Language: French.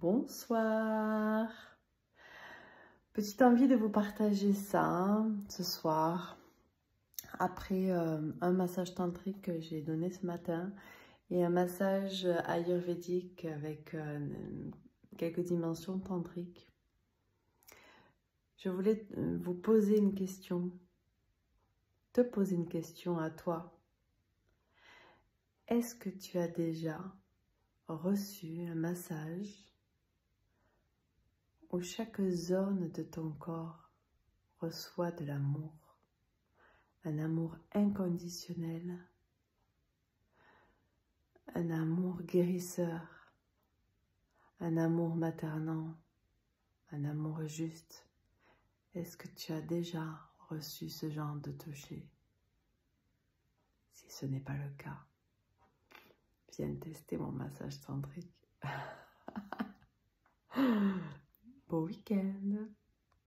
Bonsoir. Petite envie de vous partager ça ce soir, après un massage tantrique que j'ai donné ce matin et un massage ayurvédique avec quelques dimensions tantriques. Je voulais vous poser une question, te poser une question à toi. Est-ce que tu as déjà reçu un massage où chaque zone de ton corps reçoit de l'amour, un amour inconditionnel, un amour guérisseur, un amour maternant, un amour juste? Est-ce que tu as déjà reçu ce genre de toucher? Si ce n'est pas le cas, viens tester mon massage tantrique. Beau week-end!